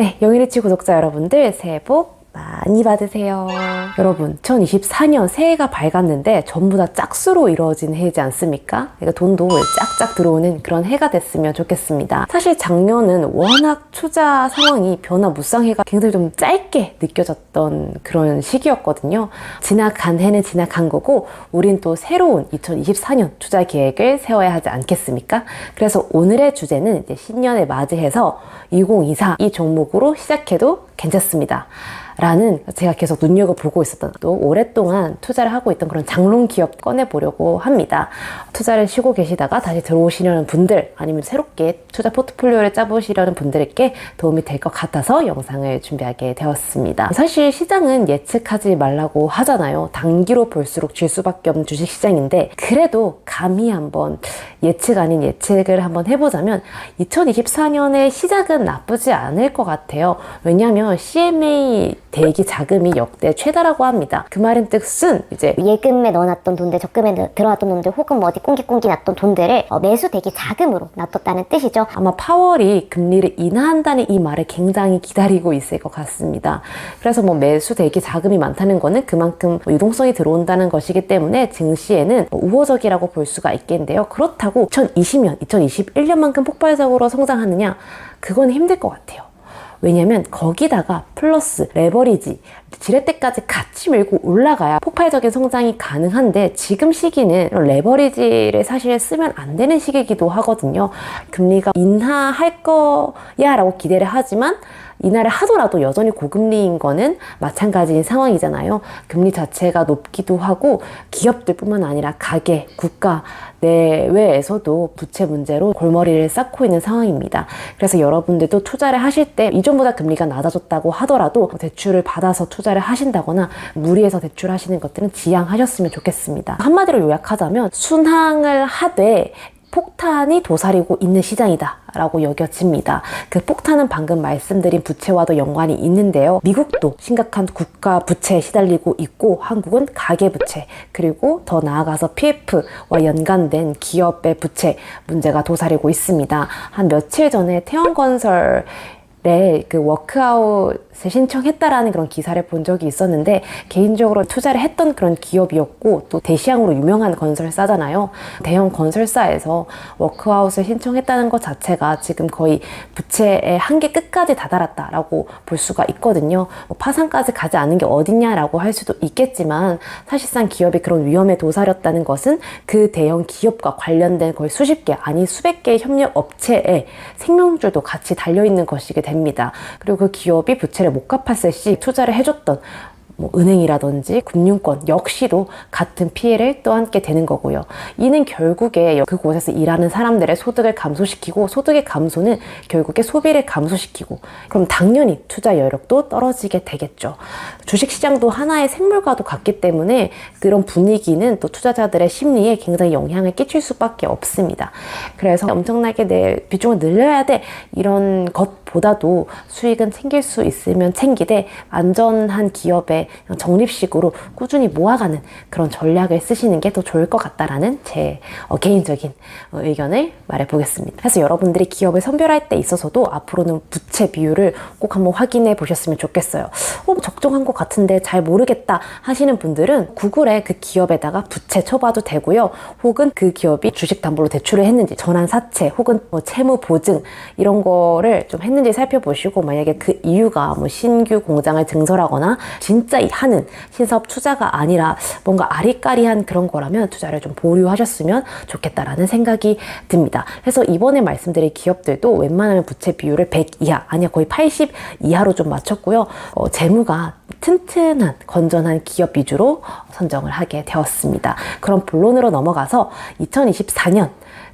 네, 영일이치 구독자 여러분들 새해 복 많이 받으세요. 여러분, 2024년 새해가 밝았는데 전부 다 짝수로 이루어진 해이지 않습니까? 그러니까 돈도 짝짝 들어오는 그런 해가 됐으면 좋겠습니다. 사실 작년은 워낙 투자 상황이 변화무쌍해가 굉장히 좀 짧게 느껴졌던 그런 시기였거든요. 지나간 해는 지나간 거고 우린 또 새로운 2024년 투자 계획을 세워야 하지 않겠습니까? 그래서 오늘의 주제는 이제 신년을 맞이해서 2024 이 종목으로 시작해도 괜찮습니다. 라는 제가 계속 눈여겨보고 있었던 또 오랫동안 투자를 하고 있던 그런 장롱 기업 꺼내보려고 합니다. 투자를 쉬고 계시다가 다시 들어오시려는 분들 아니면 새롭게 투자 포트폴리오를 짜보시려는 분들께 도움이 될 것 같아서 영상을 준비하게 되었습니다. 사실 시장은 예측하지 말라고 하잖아요. 단기로 볼수록 질 수밖에 없는 주식시장인데 그래도 감히 한번 예측 아닌 예측을 한번 해보자면 2024년의 시작은 나쁘지 않을 것 같아요. 왜냐하면 CMA 대기 자금이 역대 최다라고 합니다. 그 말은 뜻은 이제 예금에 넣어놨던 돈들, 적금에 들어왔던 돈들, 혹은 뭐 어디 꽁기꽁기 났던 돈들을 매수 대기 자금으로 놔뒀다는 뜻이죠. 아마 파월이 금리를 인하한다는 이 말을 굉장히 기다리고 있을 것 같습니다. 그래서 뭐 매수 대기 자금이 많다는 거는 그만큼 유동성이 들어온다는 것이기 때문에 증시에는 우호적이라고 볼 수가 있겠는데요. 그렇다고 2020년, 2021년만큼 폭발적으로 성장하느냐? 그건 힘들 것 같아요. 왜냐면 거기다가 플러스 레버리지 지렛대까지 같이 밀고 올라가야 폭발적인 성장이 가능한데 지금 시기는 레버리지를 사실 쓰면 안 되는 시기이기도 하거든요. 금리가 인하할 거야 라고 기대를 하지만 인하를 하더라도 여전히 고금리인 거는 마찬가지인 상황이잖아요. 금리 자체가 높기도 하고 기업들뿐만 아니라 가계, 국가 내외에서도 부채 문제로 골머리를 쌓고 있는 상황입니다. 그래서 여러분들도 투자를 하실 때 이전보다 금리가 낮아졌다고 하더라도 대출을 받아서 투자를 하신다거나 무리해서 대출하시는 것들은 지양하셨으면 좋겠습니다. 한마디로 요약하자면 순항을 하되 폭탄이 도사리고 있는 시장이다 라고 여겨집니다. 그 폭탄은 방금 말씀드린 부채와도 연관이 있는데요. 미국도 심각한 국가 부채에 시달리고 있고 한국은 가계부채 그리고 더 나아가서 PF와 연관된 기업의 부채 문제가 도사리고 있습니다. 한 며칠 전에 태원건설 그 워크아웃을 신청했다라는 그런 기사를 본 적이 있었는데 개인적으로 투자를 했던 그런 기업이었고 또 대시양으로 유명한 건설사잖아요. 대형 건설사에서 워크아웃을 신청했다는 것 자체가 지금 거의 부채의 한계 끝까지 다다랐다라고 볼 수가 있거든요. 뭐 파산까지 가지 않은 게 어딨냐라고 할 수도 있겠지만 사실상 기업이 그런 위험에 도사렸다는 것은 그 대형 기업과 관련된 거의 수십 개 아니 수백 개의 협력 업체의 생명줄도 같이 달려있는 것이게 됩니다. 그리고 그 기업이 부채를 못 갚았을 시 투자를 해줬던 은행이라든지 금융권 역시도 같은 피해를 또 함께 되는 거고요. 이는 결국에 그곳에서 일하는 사람들의 소득을 감소시키고 소득의 감소는 결국에 소비를 감소시키고 그럼 당연히 투자 여력도 떨어지게 되겠죠. 주식시장도 하나의 생물과도 같기 때문에 그런 분위기는 또 투자자들의 심리에 굉장히 영향을 끼칠 수밖에 없습니다. 그래서 엄청나게 내 비중을 늘려야 돼 이런 것보다도 수익은 챙길 수 있으면 챙기되 안전한 기업에 적립식으로 꾸준히 모아가는 그런 전략을 쓰시는 게 더 좋을 것 같다라는 제 개인적인 의견을 말해보겠습니다. 그래서 여러분들이 기업을 선별할 때 있어서도 앞으로는 부채 비율을 꼭 한번 확인해 보셨으면 좋겠어요. 적정한 것 같은데 잘 모르겠다 하시는 분들은 구글에 그 기업에다가 부채 쳐봐도 되고요. 혹은 그 기업이 주식담보로 대출을 했는지 전환사채 혹은 채무 보증 이런 거를 좀 했는지 살펴보시고 만약에 그 이유가 신규 공장을 증설하거나 진짜 하는 신사업 투자가 아니라 뭔가 아리까리한 그런 거라면 투자를 좀 보류하셨으면 좋겠다라는 생각이 듭니다. 그래서 이번에 말씀드린 기업들도 웬만하면 부채 비율을 100 이하 아니야 거의 80 이하로 좀 맞췄고요. 재무가 튼튼한 건전한 기업 위주로 선정을 하게 되었습니다. 그럼 본론으로 넘어가서 2024년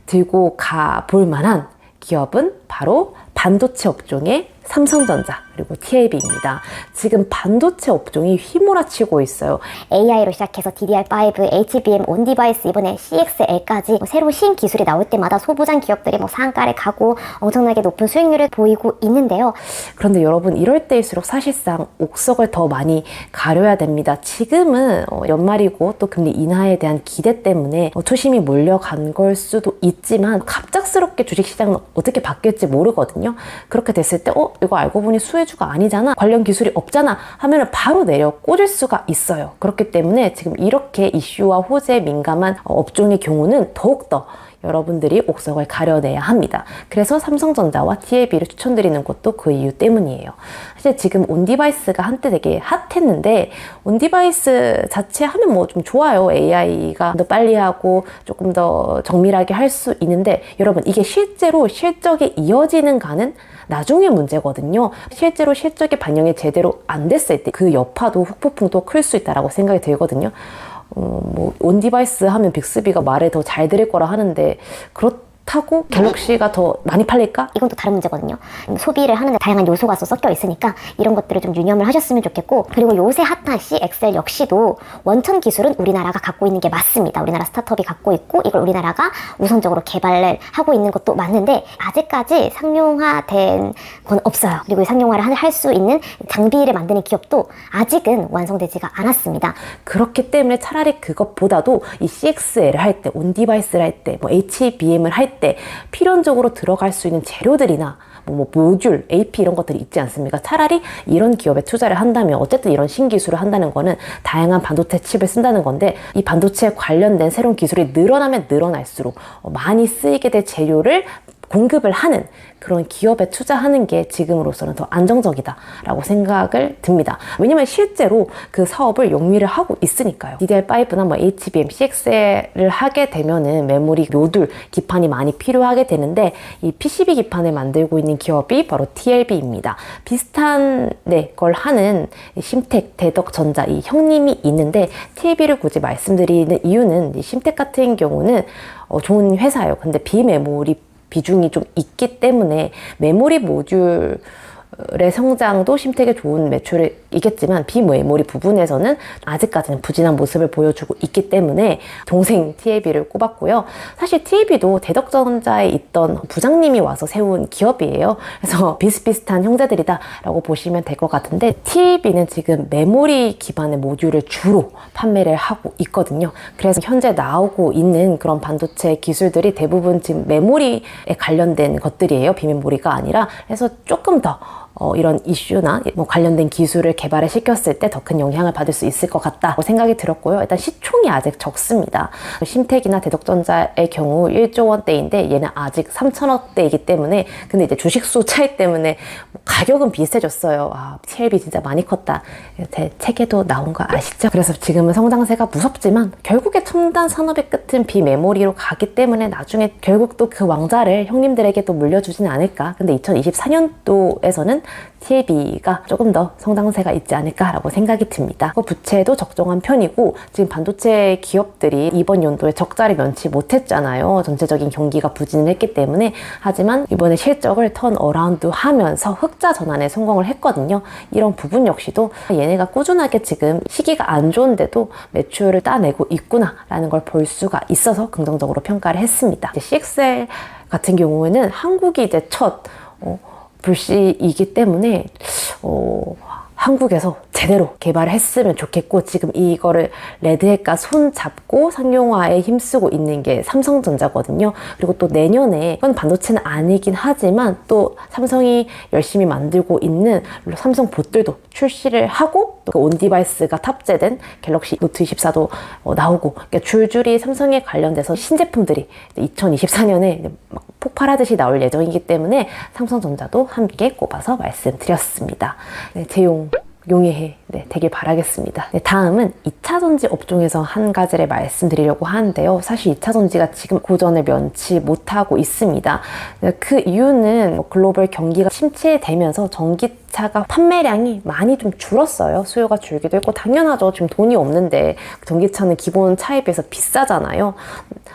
들고 가볼 만한 기업은 바로 반도체 업종의 삼성전자 그리고 TLB입니다. 지금 반도체 업종이 휘몰아치고 있어요. AI로 시작해서 DDR5, HBM, 온디바이스, 이번에 CXL까지 새로 신기술이 나올 때마다 소부장 기업들이 상가를 가고 엄청나게 높은 수익률을 보이고 있는데요. 그런데 여러분 이럴 때일수록 사실상 옥석을 더 많이 가려야 됩니다. 지금은 연말이고 또 금리 인하에 대한 기대 때문에 투심이 몰려간 걸 수도 있지만 갑작스럽게 주식시장은 어떻게 바뀔지 모르거든요. 있거든요. 그렇게 됐을 때 이거 알고 보니 수혜주가 아니잖아, 관련 기술이 없잖아 하면은 바로 내려 꽂을 수가 있어요. 그렇기 때문에 지금 이렇게 이슈와 호재에 민감한 업종의 경우는 더욱더 여러분들이 옥석을 가려내야 합니다. 그래서 삼성전자와 TLB를 추천드리는 것도 그 이유 때문이에요. 사실 지금 온디바이스가 한때 되게 핫했는데, 온디바이스 자체 하면 뭐 좀 좋아요. AI가 더 빨리 하고 조금 더 정밀하게 할 수 있는데, 여러분 이게 실제로 실적이 이어지는가는 나중에 문제거든요. 실제로 실적이 반영이 제대로 안 됐을 때 그 여파도 후폭풍도 클 수 있다고 생각이 들거든요. 뭐 온디바이스 하면 빅스비가 말에 더 잘 들을 거라 하는데, 그렇다고 갤럭시가 더 많이 팔릴까? 이건 또 다른 문제거든요. 소비를 하는데 다양한 요소가 섞여 있으니까 이런 것들을 좀 유념을 하셨으면 좋겠고, 그리고 요새 핫한 CXL 역시도 원천 기술은 우리나라가 갖고 있는 게 맞습니다. 우리나라 스타트업이 갖고 있고 이걸 우리나라가 우선적으로 개발을 하고 있는 것도 맞는데, 아직까지 상용화된 건 없어요. 그리고 상용화를 할 수 있는 장비를 만드는 기업도 아직은 완성되지가 않았습니다. 그렇기 때문에 차라리 그것보다도 이 CXL을 할 때, 온디바이스를 할 때, 뭐 HBM을 할 때 필연적으로 들어갈 수 있는 재료들이나 뭐 모듈, AP 이런 것들이 있지 않습니까? 차라리 이런 기업에 투자를 한다면, 어쨌든 이런 신기술을 한다는 거는 다양한 반도체 칩을 쓴다는 건데, 이 반도체에 관련된 새로운 기술이 늘어나면 늘어날수록 많이 쓰이게 될 재료를 공급을 하는 그런 기업에 투자하는 게 지금으로서는 더 안정적이다라고 생각을 듭니다. 왜냐면 실제로 그 사업을 영위를 하고 있으니까요. DDR5나 뭐 HBM, CXL을 하게 되면은 메모리, 모듈, 기판이 많이 필요하게 되는데, 이 PCB 기판을 만들고 있는 기업이 바로 TLB입니다. 비슷한 걸 하는 심텍, 대덕전자 이 형님이 있는데, TLB를 굳이 말씀드리는 이유는, 이 심텍 같은 경우는 좋은 회사예요. 근데 비메모리 비중이 좀 있기 때문에 메모리 모듈의 성장도 심텍에 좋은 매출이겠지만, 비메모리 부분에서는 아직까지는 부진한 모습을 보여주고 있기 때문에 동생 TLB를 꼽았고요. 사실 TLB도 대덕전자에 있던 부장님이 와서 세운 기업이에요. 그래서 비슷비슷한 형제들이다 라고 보시면 될 것 같은데, TLB는 지금 메모리 기반의 모듈을 주로 판매를 하고 있거든요. 그래서 현재 나오고 있는 그런 반도체 기술들이 대부분 지금 메모리에 관련된 것들이에요. 비메모리가 아니라. 그래서 조금 더 이런 이슈나 뭐 관련된 기술을 개발을 시켰을 때 더 큰 영향을 받을 수 있을 것 같다고 생각이 들었고요. 일단 시총이 아직 적습니다. 심텍이나 대덕전자의 경우 1조 원대인데 얘는 아직 3천억대이기 때문에, 근데 이제 주식수 차이 때문에 가격은 비슷해졌어요. TLB 진짜 많이 컸다. 제 책에도 나온 거 아시죠? 그래서 지금은 성장세가 무섭지만 결국에 첨단 산업의 끝은 비메모리로 가기 때문에 나중에 결국 또 그 왕자를 형님들에게 또 물려주진 않을까. 근데 2024년도에서는 TLB가 조금 더 성장세가 있지 않을까라고 생각이 듭니다. 부채도 적정한 편이고, 지금 반도체 기업들이 이번 연도에 적자를 면치 못했잖아요. 전체적인 경기가 부진을 했기 때문에. 하지만 이번에 실적을 턴 어라운드 하면서 흑자 전환에 성공을 했거든요. 이런 부분 역시도 얘네가 꾸준하게 지금 시기가 안 좋은데도 매출을 따내고 있구나라는 걸 볼 수가 있어서 긍정적으로 평가를 했습니다. CXL 같은 경우에는 한국이 이제 첫 불씨이기 때문에 한국에서 제대로 개발을 했으면 좋겠고, 지금 이거를 레드햇과 손 잡고 상용화에 힘쓰고 있는 게 삼성전자거든요. 그리고 또 내년에, 그건 반도체는 아니긴 하지만 또 삼성이 열심히 만들고 있는 삼성 봇들도 출시를 하고, 또 온디바이스가 탑재된 갤럭시 노트 24도 나오고, 그러니까 줄줄이 삼성에 관련돼서 신제품들이 2024년에 막 폭발하듯이 나올 예정이기 때문에 삼성전자도 함께 꼽아서 말씀드렸습니다. 재용 용해해 되길 바라겠습니다. 다음은 2차전지 업종에서 한 가지를 말씀드리려고 하는데요. 사실 2차전지가 지금 고전을 면치 못하고 있습니다. 그 이유는 글로벌 경기가 침체되면서 전기차가 판매량이 많이 좀 줄었어요. 수요가 줄기도 했고, 당연하죠. 지금 돈이 없는데 전기차는 기본 차에 비해서 비싸잖아요.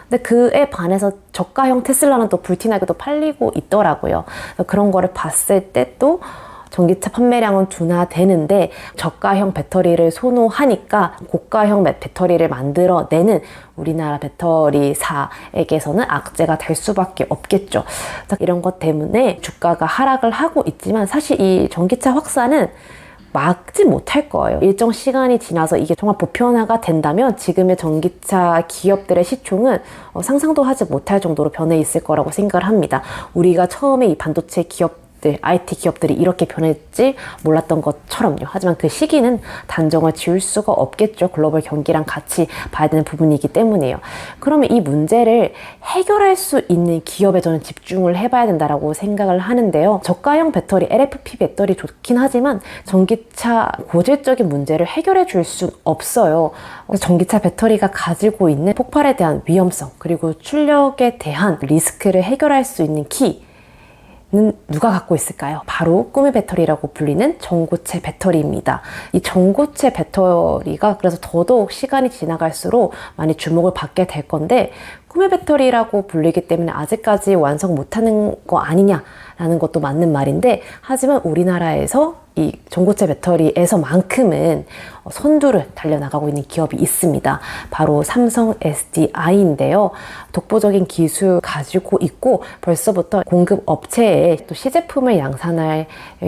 근데 그에 반해서 저가형 테슬라는 또 불티나게 또 팔리고 있더라고요. 그런 거를 봤을 때 또 전기차 판매량은 둔화되는데, 저가형 배터리를 선호하니까 고가형 배터리를 만들어내는 우리나라 배터리사에게서는 악재가 될 수밖에 없겠죠. 이런 것 때문에 주가가 하락을 하고 있지만, 사실 이 전기차 확산은 막지 못할 거예요. 일정 시간이 지나서 이게 정말 보편화가 된다면 지금의 전기차 기업들의 시총은 상상도 하지 못할 정도로 변해 있을 거라고 생각을 합니다. 우리가 처음에 이 반도체 IT 기업들이 이렇게 변했지 몰랐던 것처럼요. 하지만 그 시기는 단정을 지을 수가 없겠죠. 글로벌 경기랑 같이 봐야 되는 부분이기 때문이에요. 그러면 이 문제를 해결할 수 있는 기업에 저는 집중을 해봐야 된다라고 생각을 하는데요. 저가형 배터리, LFP 배터리 좋긴 하지만 전기차 고질적인 문제를 해결해 줄 수 없어요. 전기차 배터리가 가지고 있는 폭발에 대한 위험성 그리고 출력에 대한 리스크를 해결할 수 있는 는 누가 갖고 있을까요? 바로 꿈의 배터리라고 불리는 전고체 배터리입니다. 이 전고체 배터리가 그래서 더더욱 시간이 지나갈수록 많이 주목을 받게 될 건데 꿈의 배터리라고 불리기 때문에 아직까지 완성 못하는 거 아니냐라는 것도 맞는 말인데 하지만 우리나라에서 이 전고체 배터리에서만큼은 선두를 달려나가고 있는 기업이 있습니다. 바로 삼성 SDI인데요. 독보적인 기술 가지고 있고 벌써부터 공급 업체에 또 시제품을 양산할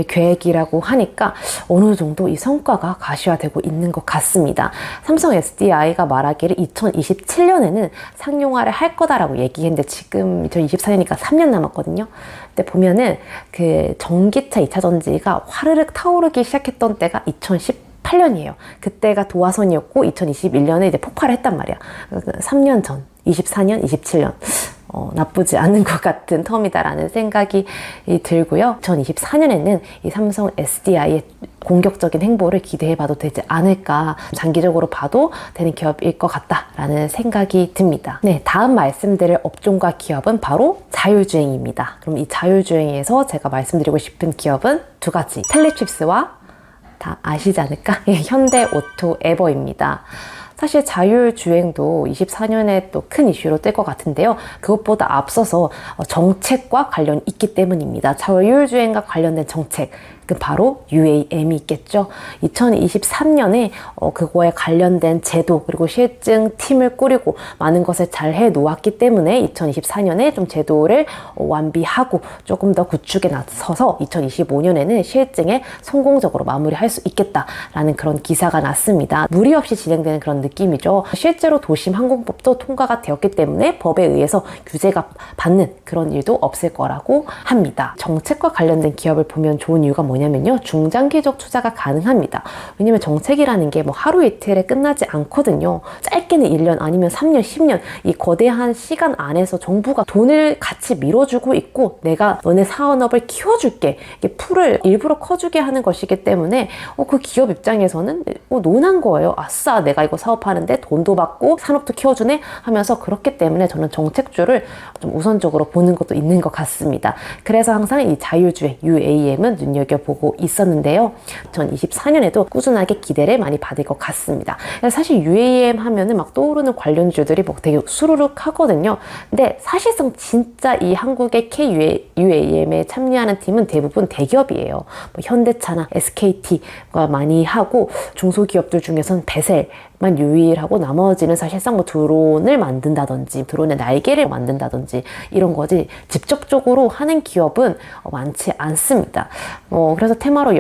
계획이라고 하니까 어느 정도 이 성과가 가시화되고 있는 것 같습니다. 삼성 SDI가 말하기를 2027년에는 상용화를 할 거다라고 얘기했는데 지금 2024년이니까 3년 남았거든요. 근데 보면은 그 전기차 2차 전지가 화르륵 타오르기 시작했던 때가 2018년이에요. 그때가 도화선이었고 2021년에 이제 폭발을 했단 말이야. 3년 전, 24년, 27년. 나쁘지 않은 것 같은 텀이다라는 생각이 들고요. 2024년에는 이 삼성 SDI의 공격적인 행보를 기대해봐도 되지 않을까, 장기적으로 봐도 되는 기업일 것 같다라는 생각이 듭니다. 네, 다음 말씀드릴 업종과 기업은 바로 자율주행입니다. 그럼 이 자율주행에서 제가 말씀드리고 싶은 기업은 두 가지, 텔레칩스와 다 아시지 않을까? 현대오토 에버입니다. 사실 자율주행도 24년에 또 큰 이슈로 뜰 것 같은데요. 그것보다 앞서서 정책과 관련이 있기 때문입니다. 자율주행과 관련된 정책, 그 바로 UAM이 있겠죠. 2023년에 그거에 관련된 제도 그리고 실증 팀을 꾸리고 많은 것을 잘 해놓았기 때문에 2024년에 좀 제도를 완비하고 조금 더 구축에 나서서 2025년에는 실증에 성공적으로 마무리할 수 있겠다라는 그런 기사가 났습니다. 무리 없이 진행되는 그런 느낌이죠. 실제로 도심 항공법도 통과가 되었기 때문에 법에 의해서 규제가 받는 그런 일도 없을 거라고 합니다. 정책과 관련된 기업을 보면 좋은 이유가 뭐냐면요, 중장기적 투자가 가능합니다. 왜냐면 정책이라는 게 뭐 하루 이틀에 끝나지 않거든요. 짧게는 1년 아니면 3년, 10년 이 거대한 시간 안에서 정부가 돈을 같이 밀어주고 있고 내가 너네 산업을 키워줄게, 이게 풀을 일부러 커주게 하는 것이기 때문에 그 기업 입장에서는 논한 거예요. 아싸, 내가 이거 사업하는데 돈도 받고 산업도 키워주네 하면서. 그렇기 때문에 저는 정책주를 좀 우선적으로 보는 것도 있는 것 같습니다. 그래서 항상 이 자율주행 UAM은 눈여겨보고 있었는데요. 2024년에도 꾸준하게 기대를 많이 받을 것 같습니다. 사실 UAM 하면은 막 떠오르는 관련주들이 뭐 되게 수루룩 하거든요. 근데 사실상 진짜 이 한국의 KUAM에 참여하는 팀은 대부분 대기업이에요. 뭐 현대차나 SKT가 많이 하고 중소기업들 중에서는 베셀만 유일하고 나머지는 사실상 뭐 드론을 만든다든지 드론의 날개를 만든다든지 이런 거지 직접적으로 하는 기업은 많지 않습니다. 그래서 테마로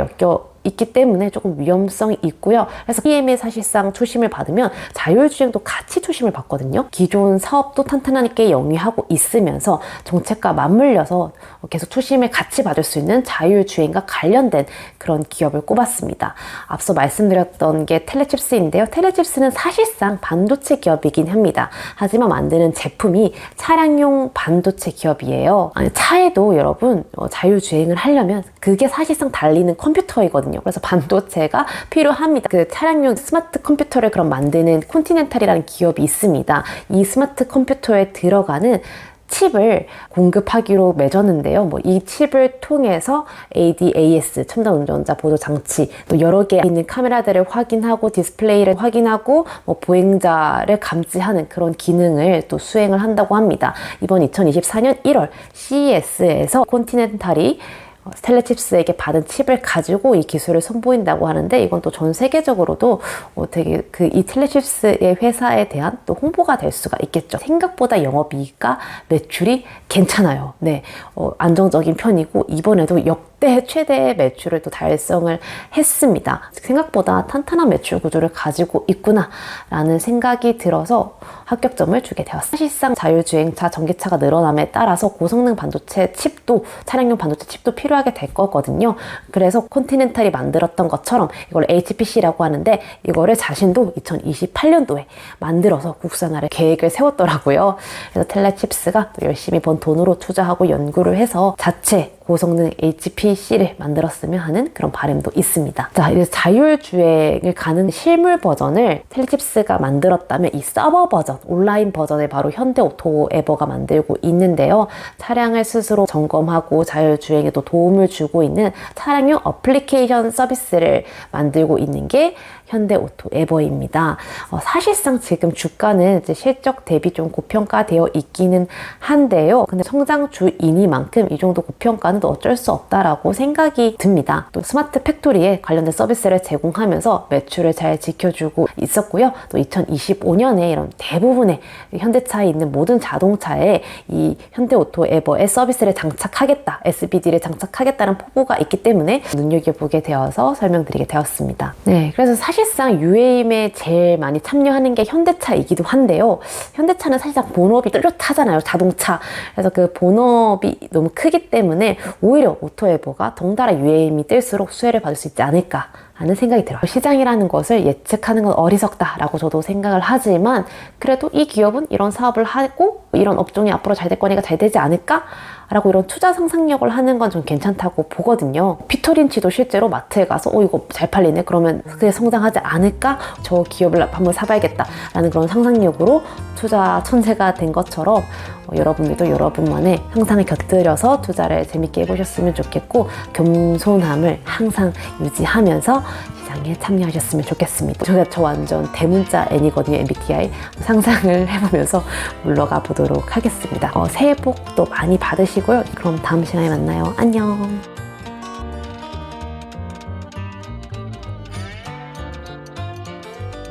있기 때문에 조금 위험성이 있고요. 그래서 EM에 사실상 투심을 받으면 자율주행도 같이 투심을 받거든요. 기존 사업도 탄탄하게 영위하고 있으면서 정책과 맞물려서 계속 투심을 같이 받을 수 있는 자율주행과 관련된 그런 기업을 꼽았습니다. 앞서 말씀드렸던 게 텔레칩스인데요. 텔레칩스는 사실상 반도체 기업이긴 합니다. 하지만 만드는 제품이 차량용 반도체 기업이에요. 차에도 여러분 자율주행을 하려면 그게 사실상 달리는 컴퓨터이거든요. 그래서 반도체가 필요합니다. 그 차량용 스마트 컴퓨터를 그럼 만드는 콘티넨탈이라는 기업이 있습니다. 이 스마트 컴퓨터에 들어가는 칩을 공급하기로 맺었는데요. 이 칩을 통해서 ADAS, 첨단 운전자 보조 장치, 또 여러 개 있는 카메라들을 확인하고 디스플레이를 확인하고 보행자를 감지하는 그런 기능을 또 수행을 한다고 합니다. 이번 2024년 1월 CES에서 콘티넨탈이 텔레칩스에게 받은 칩을 가지고 이 기술을 선보인다고 하는데, 이건 또 전 세계적으로도 되게 이 텔레칩스의 회사에 대한 또 홍보가 될 수가 있겠죠. 생각보다 영업이익과 매출이 괜찮아요. 네, 안정적인 편이고 이번에도 역대 역대 최대의 매출을 또 달성을 했습니다. 생각보다 탄탄한 매출 구조를 가지고 있구나라는 생각이 들어서 합격점을 주게 되었습니다. 사실상 자율주행차, 전기차가 늘어남에 따라서 고성능 반도체 칩도, 차량용 반도체 칩도 필요하게 될 거거든요. 그래서 컨티넨탈이 만들었던 것처럼 이걸 HPC라고 하는데 이거를 자신도 2028년도에 만들어서 국산화를 계획을 세웠더라고요. 그래서 텔레칩스가 또 열심히 번 돈으로 투자하고 연구를 해서 자체 고성능 HPC를 만들었으면 하는 그런 바람도 있습니다. 자, 이제 자율주행을 가는 실물 버전을 텔레칩스가 만들었다면 이 서버 버전, 온라인 버전을 바로 현대오토에버가 만들고 있는데요. 차량을 스스로 점검하고 자율주행에도 도움을 주고 있는 차량용 어플리케이션 서비스를 만들고 있는 게 현대오토에버입니다. 사실상 지금 주가는 이제 실적 대비 좀 고평가되어 있기는 한데요. 근데 성장 주이니만큼 이 정도 고평가는 또 어쩔 수 없다라고 생각이 듭니다. 또 스마트 팩토리에 관련된 서비스를 제공하면서 매출을 잘 지켜주고 있었고요. 또 2025년에 이런 대부분의 현대차에 있는 모든 자동차에 이 현대오토에버의 서비스를 장착하겠다, SBD를 장착하겠다는 포부가 있기 때문에 눈여겨보게 되어서 설명드리게 되었습니다. 네, 그래서 사실상 UAM에 제일 많이 참여하는 게 현대차이기도 한데요. 현대차는 사실상 본업이 뚜렷하잖아요, 자동차. 그래서 그 본업이 너무 크기 때문에 오히려 오토에버가 덩달아 UAM이 뜰수록 수혜를 받을 수 있지 않을까 하는 생각이 들어요. 시장이라는 것을 예측하는 건 어리석다라고 저도 생각을 하지만 그래도 이 기업은 이런 사업을 하고 이런 업종이 앞으로 잘 될 거니까 잘 되지 않을까? 라고 이런 투자 상상력을 하는 건 좀 괜찮다고 보거든요. 피터린치도 실제로 마트에 가서 이거 잘 팔리네? 그러면 그게 성장하지 않을까? 저 기업을 한번 사봐야겠다 라는 그런 상상력으로 투자 천재가 된 것처럼 여러분들도 여러분만의 상상을 곁들여서 투자를 재밌게 해보셨으면 좋겠고 겸손함을 항상 유지하면서 시장에 참여하셨으면 좋겠습니다. 저 완전 대문자 N이거든요. MBTI 상상을 해보면서 물러가 보도록 하겠습니다. 새해 복도 많이 받으시고요. 그럼 다음 시간에 만나요. 안녕.